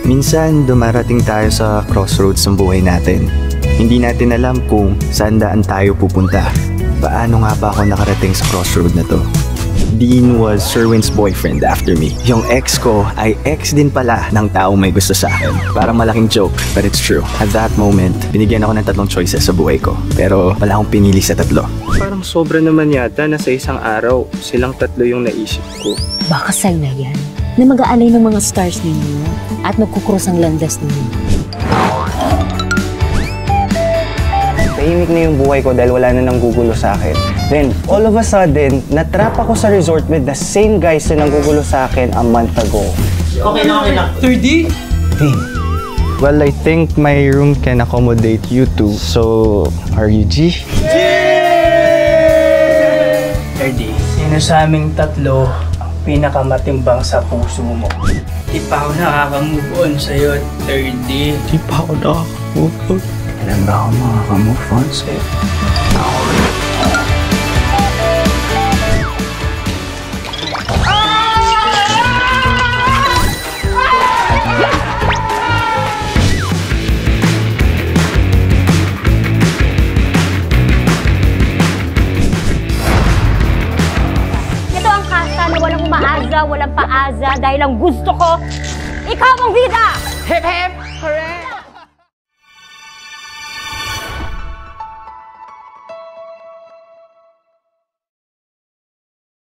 Minsan, dumarating tayo sa crossroads ng buhay natin. Hindi natin alam kung saan daan tayo pupunta. Paano nga ba ako nakarating sa crossroad na to? Dean was Sherwin's boyfriend after me. Yung ex ko ay ex din pala ng taong may gusto sa akin. Parang malaking joke, but it's true. At that moment, binigyan ako ng 3 choices sa buhay ko. Pero wala akong pinili sa 3. Parang sobra naman yata na sa isang araw, silang 3 yung naisip ko. Baka sign na yan, na mag-aalay ng mga stars ninyo at magkukrus ang landas ninyo. Tahimik na yung buhay ko dahil wala na nang gugulo sa akin. Then, all of a sudden, natrap ako sa resort with the same guys na nanggugulo sa akin a month ago. Okay lang. 3D? Well, I think my room can accommodate you two. So, are you G? Ready. Sino sa aming 3 ang pinakamatimbang sa puso mo? Di pa ako nakaka-move on sa'yo, 3D. Di pa ako nakaka-move on. Alam ba ako makaka-move on sa'yo? Ito ang kasta na walang umaaza, walang paaza dahil ang gusto ko, ikaw ang bida! Hep hep!